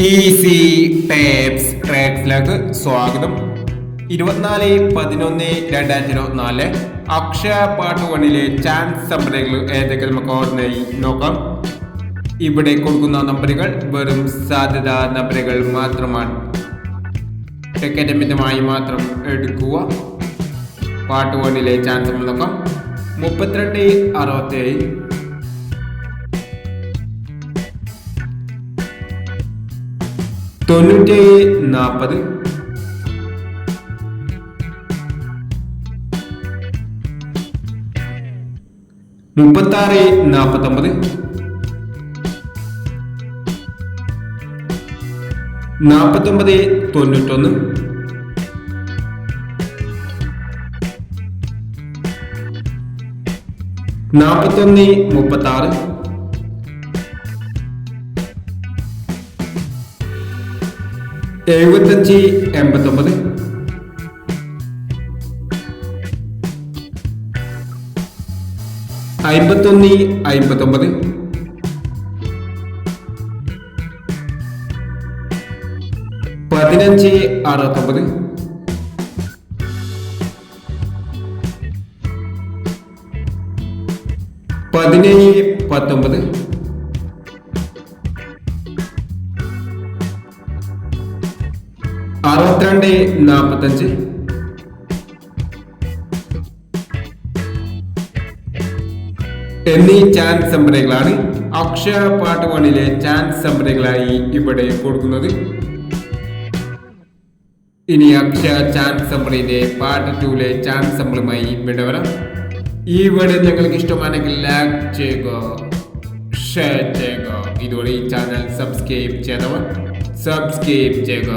Easy tapes ട്രാക്സിലേക്ക് സ്വാഗതം. 24/11/2024 Akshaya part 1 chance നമ്പറുകൾ ഏതൊക്കെ നമുക്ക് ഓർമ്മയായി നോക്കാം. ഇവിടെ കൊടുക്കുന്ന നമ്പറുകൾ വെറും സാധ്യതാ നമ്പറുകൾ മാത്രമാണ്. ടിക്കറ്റ് മിതമായി മാത്രം എടുക്കുക. പാർട്ട് 1 ചാൻസ് നമ്മൾ നോക്കാം. 32-67, 90-40, 36-49, 49-91, 41-36, 75-89, 51-59, 15-69, 17-19, 62-45, എന്നീ ചാൻസ് നമ്പറുകളാണ് അക്ഷയ പാർട്ട് 1 ചാൻസ് നമ്പറുകളായി ഇവിടെ കൊടുക്കുന്നത്. ഇനി അക്ഷയ ചാൻസ് നമ്പറിന്റെ പാർട്ട് 2 ചാൻസ് നമ്പറുമായി വിടവരാം. ഈ വീഡിയോ നിങ്ങൾക്ക് ഇഷ്ടമാണെങ്കിൽ ലൈക്ക് ചെയ്യുക, ഷെയർ ചെയ്യുക. ഇതോടെ ഈ ചാനൽ സബ്സ്ക്രൈബ് ചെയ്തവർ സബ്സ്ക്രൈബ് ചെയ്യുക.